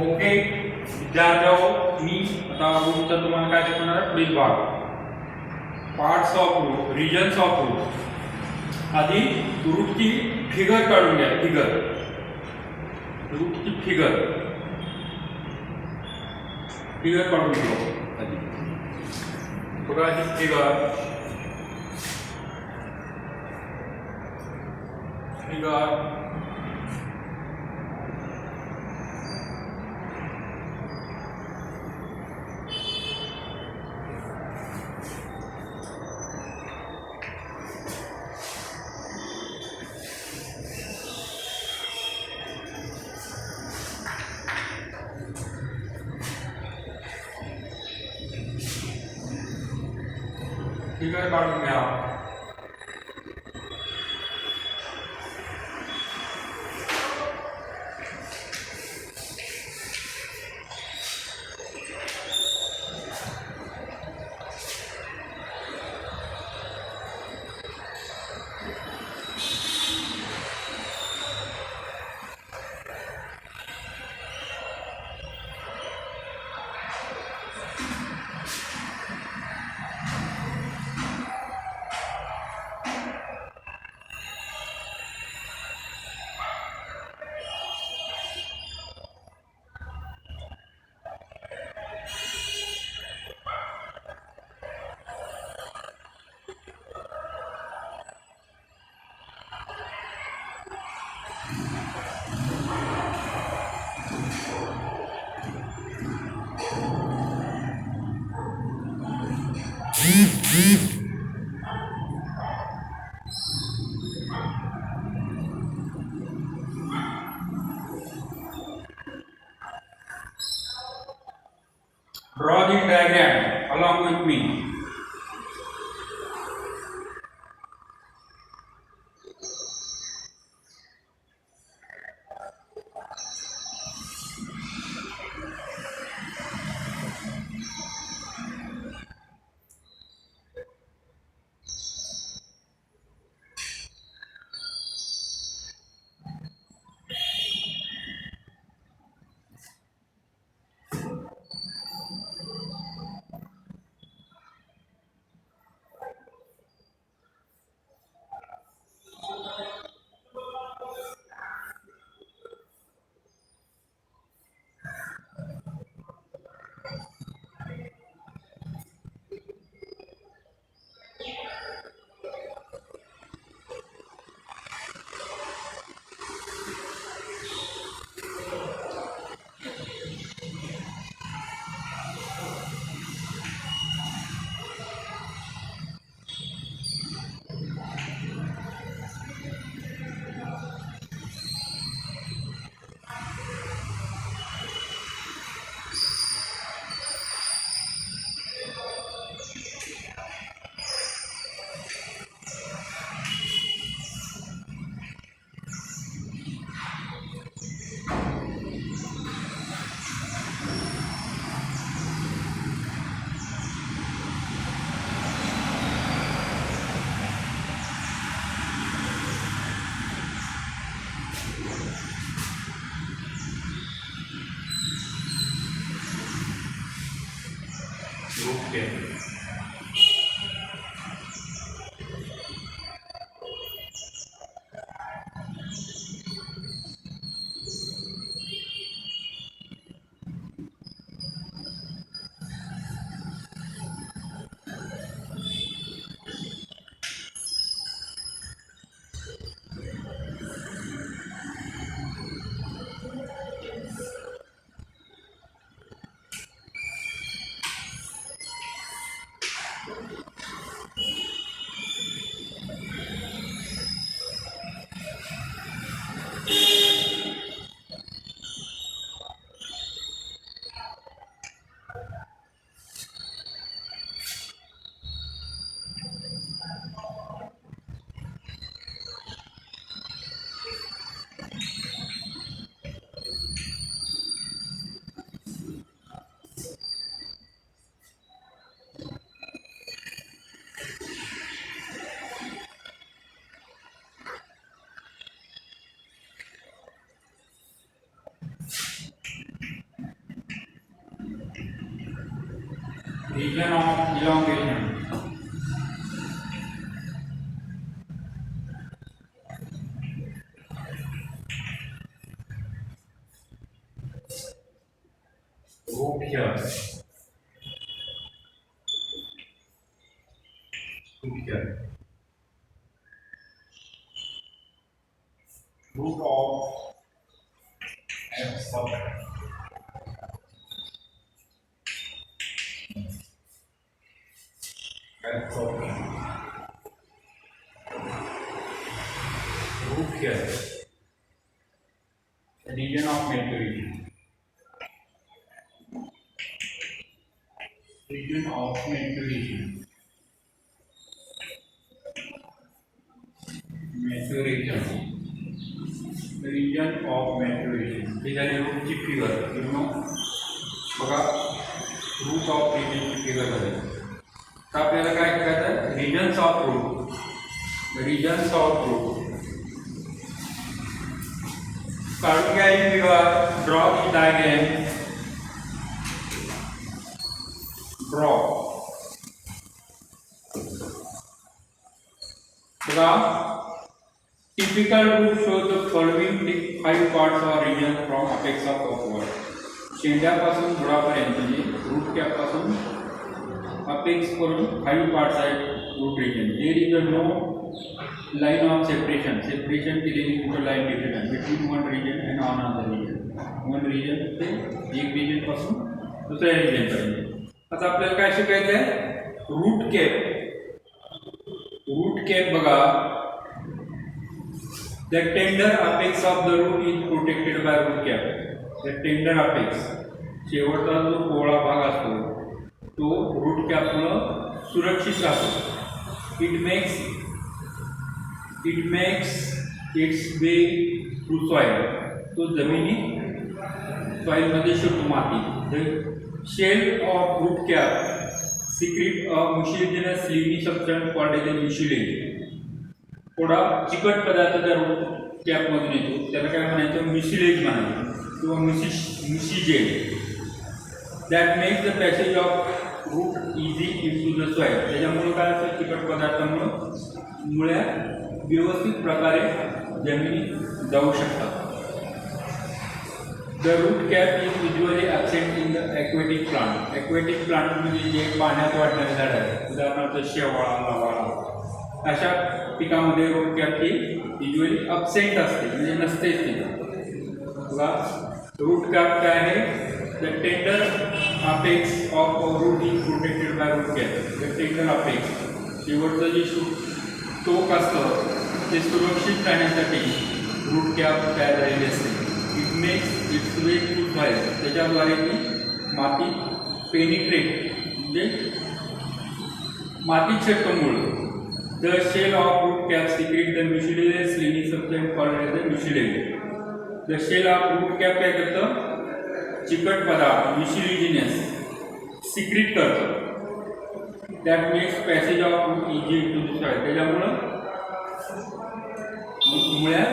Okay विद्यार्थ्यांनो, मी आता रूटचा तुम्हाला काय शिकवणार आहे पुढील भाग. Parts of root, regions of root. आधी रूटची फिगर काढून घ्या. रूटची फिगर काढून घ्या आधी. बघा ही फिगर काढून घ्या. Draw the diagram along with me. Okay. region of elongation. Root here. Root here. Root of f sub f sub root here. The region of maturation. Region of maturation. Maturation. Region of maturation. These are the root figure. You know, बघा root of region figure झाले. तर आपल्याला काय करायचं? Regions of root. Regions of root. काढून घ्या ही figure. Draw the diagram. Draw. बघा. Typical root shows the following 5 parts or regions from apex of upward. शेंड्यापासून बुडापर्यंत म्हणजे रूट कॅप पासून अपेक्स करून 5 पार्ट्स आहेत root region. There is a no line of separation केलेली कुठं line difference between one region and another region. One region ते एक region पासून दुसऱ्या रिजन पर्यंत. आता आपल्याला काय शिकायचं आहे? Root cap. रूट कॅप बघा. The tender apex of the root is protected by root cap. The tender apex, शेवटचा जो कोवळा भाग असतो तो रूट कॅपमुळे सुरक्षित राहतो. It makes its way through soil. तो जमिनीत सॉइल मध्ये शिरतो माती. The shell of root cap secrete a mucilaginous slimy substance called as mucilage. थोडा चिकट पदार्थ त्या रूट कॅप मधून येतो, त्याला काय म्हणायचं? म्युसिलेज म्हणायचं किंवा mucigel. That makes the passage of root easy into the soil. त्याच्यामुळे काय असतं? चिकट पदार्थामुळे मुळ्या व्यवस्थित प्रकारे जमिनीत जाऊ शकतात. The root cap is usually absent in the aquatic plant. Aquatic plant म्हणजे जे पाण्यात वाढणारे झाड आहे, उदाहरणार्थ शेवाळा, लवाळा, अशा पिकामध्ये रूट कॅप ही युजली अब्सेंट असते, म्हणजे नसतेच तिथं. बघा रूट कॅप काय आहे? The tender apex of root is protected by root cap. The tender apex शेवटचं जे टोक असतं ते सुरक्षित राहण्यासाठी रूट कॅप तयार झालेली असते. It makes its way through soil. त्याच्याद्वारे ती माती पेनिट्रेट म्हणजे मातीत शिरतं. The shell of root cap secrete the mucilaginous slimy substance called as the mucilage. The shell of root cap काय करतं? चिकट पदार्थ mucilaginous secrete करतं. That makes passage of root easy into the soil. त्याच्यामुळं मुळ्या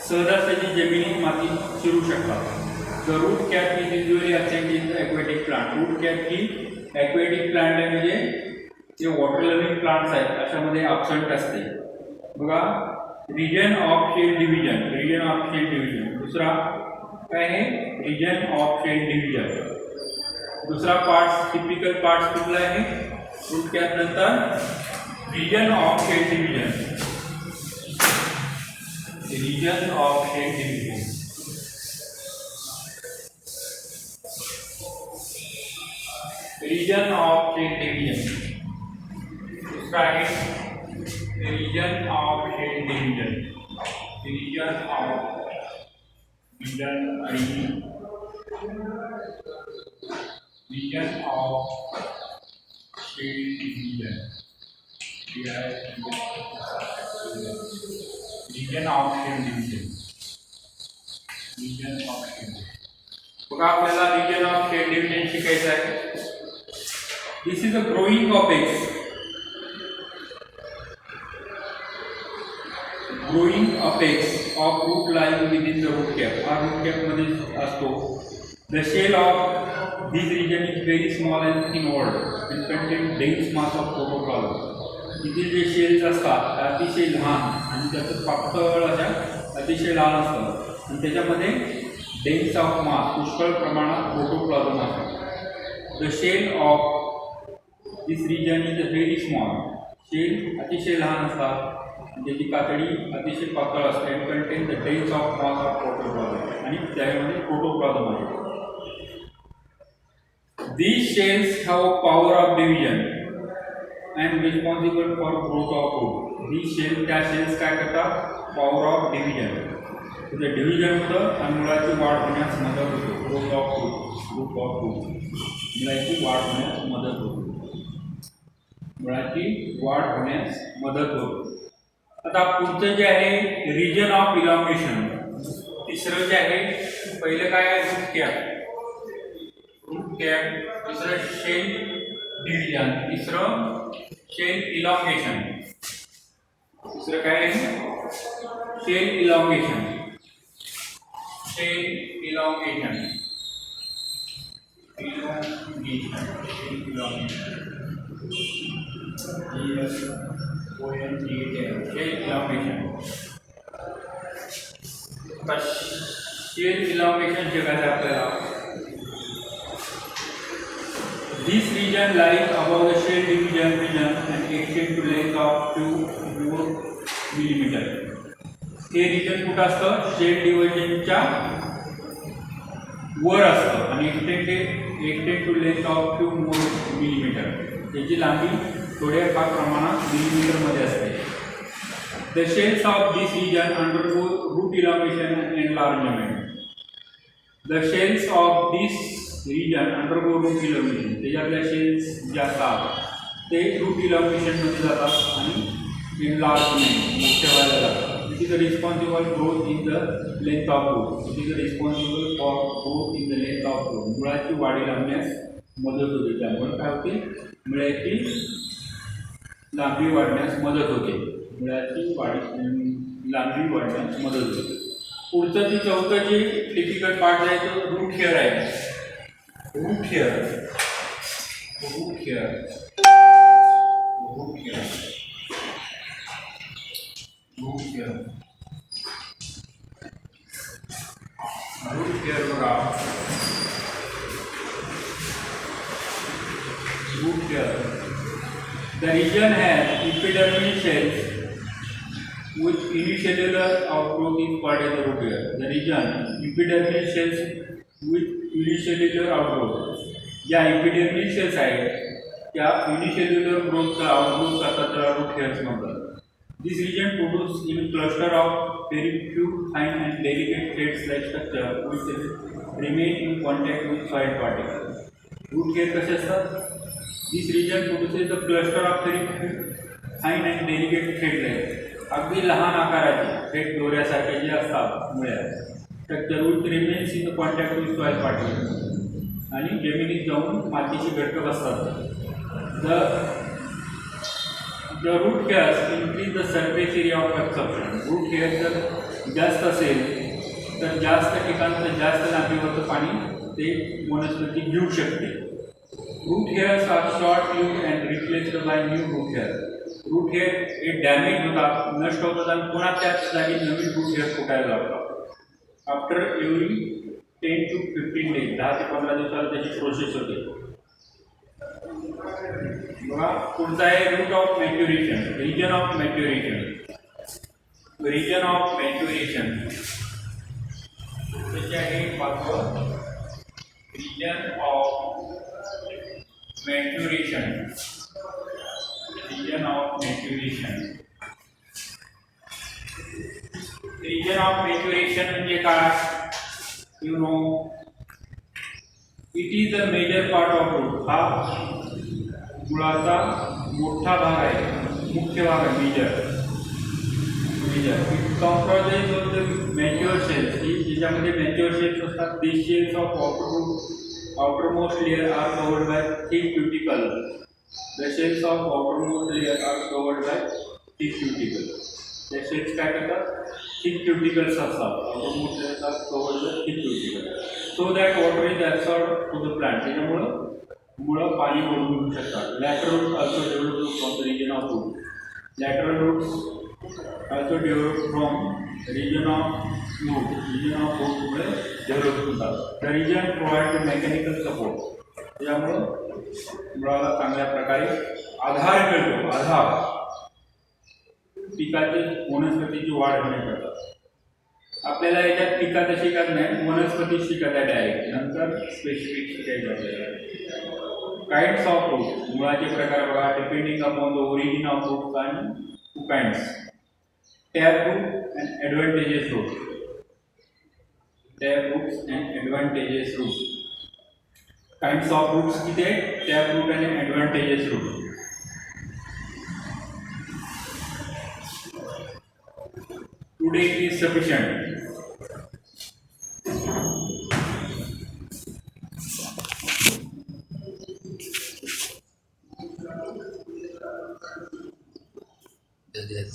सहजासहजी जमिनीत माती शिरू शकतात. The root cap is usually absent in the aquatic plant. Root cap he aquatic plant आहे, म्हणजे जे वॉटर लिव्हिंग प्लांट्स आहेत अशामध्ये ॲब्सेंट असते. बघा region of cell division. Region of cell division दुसरा काय आहे? Region of cell division. दुसरा पार्ट टिपिकल पार्ट कुठला आहे? रूट कॅप नंतर region of cell division. Region of cell division. Region of cell division. region of shell division. Region of shell division. Region of shell division. Region of shell. बघा आपल्याला region of shell division शिकायचं आहे. This is a growing apex. Growing apex of root lying within the root cap. हा root cap मध्ये असतो. The shell of This region is very small and inward and contain dense mass of protoplasm. इथील जे cells असतात अतिशय लहान आणि त्याचं पातळ अशा अतिशय लहान असतं आणि त्याच्यामध्ये डेन्स ऑफ मास पुष्कळ प्रमाणात प्रोटोप्लाझम असतात. The cell of this region is very small. Cell अतिशय लहान असतात, त्याची कातडी अतिशय पातळ असते आणि contain the dense of mass of protoplasm आणि त्यामध्ये प्रोटोप्लाझम आहे. These shells have a power of division and responsible for growth of food. These shells, त्या shells काय करतात? Power of division. त्या division होतं आणि मुळाची वाढ होण्यास मदत होते. Growth of food. मुळाची वाढ होण्यास मदत होते. मुळाची वाढ होण्यास मदत होते. आता पुढचं जे आहे रिजन ऑफ इलॉंगेशन. तिसरं जे आहे पहिलं काय आहे रूट कॅप. दुसरं शेल डिव्हिजन, तिसरं शेल इलॉंगेशन. तिसरं काय आहे cell elongation. Cell elongation cell elongation जगायचं आपल्याला. This region lies above the shell division region and extends to length of 2 more millimeter. हे रिजन कुठं असतं? शेल डिव्हिजनच्या वर असतं आणि extend to length of 2 more millimeter. त्याची लांबी थोड्याफार प्रमाणात मिलीमीटरमध्ये असते. The shells of this region undergo root elongation and enlargement. The shells of this region undergo root elongation. त्याच्यातल्या शेल्स जे असतात ते रूट इलॉंगेशनमध्ये जातात आणि एनलार्जमेंट मोठे व्हायला जातात. It is responsible growth in the length of root. It is responsible for growth in the length of root. मुळाची वाढी लावण्यास मदत होते. त्यामुळे काय होते? मुळाची लांबी वाढण्यास मदत होते. मुळाची लांबी वाढण्यास मदत होते. पुढचं जे चौथं जे टिपिकल पार्ट आहे तो रूट हेअर आहे. Root hair. Root hair बघा. Root hair. The region has epidermal cells with unicellular outgrowth is called as the root hair. The region epidermal cells with unicellular outgrowth. ज्या epidermal cells आहेत त्या unicellular ग्रोथचा outgrowth करतात त्याला root hairs म्हणतात. This region produce in cluster of very few fine and delicate threads like structure which remain in contact with soil particle. Root hair कसे असतात? This region produces the cluster of very few fine and delicate thread like. अगदी लहान आकाराचे thread दोऱ्यासारखे जे असतात मुळ्या structure which remains in the contact with soil particle आणि जमिनीत जाऊन मातीचे घटक असतात. The root hairs increase the surface area of consumption. Root hair जर जास्त असेल तर जास्त ठिकाणचं जास्त लांबीवरचं पाणी ते वनस्पती घेऊ शकते. Root hairs are short lived and replaced by new root hair. Root hair हे डॅमेज होतात, नष्ट होतात आणि पुन्हा त्याच जागी नवीन रूट हेअर फुटायला लागतात. आफ्टर एव्हरी 10 to 15 days 10 ते 15 दिवसाला त्याची प्रोसेस होते. बघा पुढचा आहे root of maturation. Region of maturation. Region of maturation त्याचे आहे पाचवं region of maturation. Region of maturation. Region of maturation म्हणजे काय? You know it is the major part of root. हा मुळाचा मोठा भाग आहे, मुख्य भाग आहे. Major it comprises of the mature cells. ही ज्याच्यामध्ये मॅच्युअर सेल्स असतात. The cells of outermost layer are covered by thick cuticle. The cells of outermost layer are covered by thick cuticle. त्या शेड्स काय करतात, थिक क्युटिकल्स असतात, मोठे असतात, covered thick cuticle, so that water is absorb to the plant. त्याच्यामुळं मुळं पाणी ओढून घेऊ शकतात. Lateral root also develop from the region of root. Lateral roots also develop from region of रूटमुळे डेव्हलप होतात. The region provide mechanical support. त्यामुळं मुळाला चांगल्या प्रकारे आधार मिळतो. आधार पिकाची वनस्पतीची वाढ होण्याकरता. आपल्याला याच्यात पिकाचं शिकत नाही, वनस्पती शिकत आहे डायरेक्ट, नंतर स्पेसिफिक शिकायचं आपल्याला. काइंड्स ऑफ रूट, मुळाचे प्रकार बघा, depending upon the origin of root आणि two kinds. Tap root and adventitious root. Tap roots and adventitious root. Kinds of roots किती आहेत, टॅप रूट आणि adventitious root. Today is sufficient.